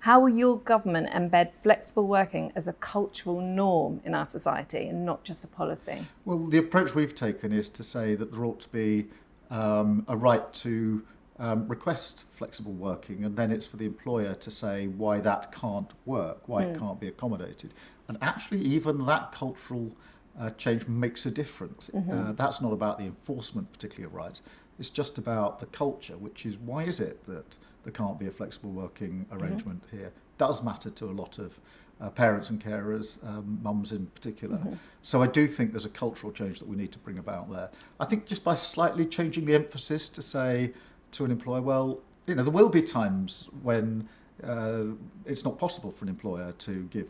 How will your government embed flexible working as a cultural norm in our society and not just a policy? Well, the approach we've taken is to say that there ought to be a right to request flexible working, and then it's for the employer to say why that can't work, why it can't be accommodated. And actually, even that cultural change makes a difference. That's not about the enforcement, particularly of rights. It's just about the culture, which is why is it that there can't be a flexible working arrangement here? It does matter to a lot of parents and carers, mums in particular. So I do think there's a cultural change that we need to bring about there. I think just by slightly changing the emphasis to say to an employer, well, you know, there will be times when it's not possible for an employer to give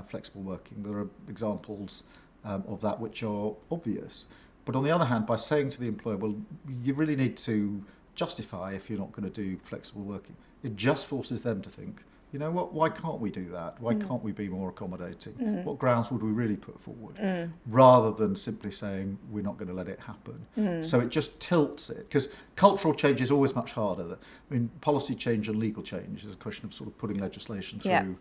flexible working. There are examples of that which are obvious. But on the other hand, by saying to the employer, well, you really need to justify if you're not going to do flexible working, it just forces them to think, you know what, why can't we do that? Why can't we be more accommodating? What grounds would we really put forward? Rather than simply saying, we're not going to let it happen. So it just tilts it, because cultural change is always much harder. I mean, policy change and legal change is a question of sort of putting legislation through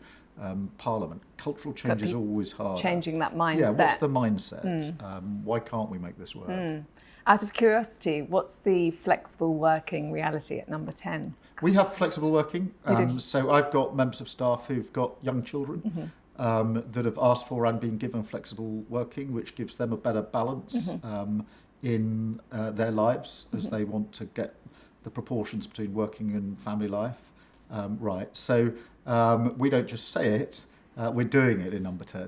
Parliament. Cultural change is always harder. Changing that mindset. Yeah, what's the mindset? Why can't we make this work? Out of curiosity, what's the flexible working reality at number 10? We have flexible working. So I've got members of staff who've got young children that have asked for and been given flexible working, which gives them a better balance in their lives as they want to get the proportions between working and family life right. So we don't just say it, we're doing it in number 10.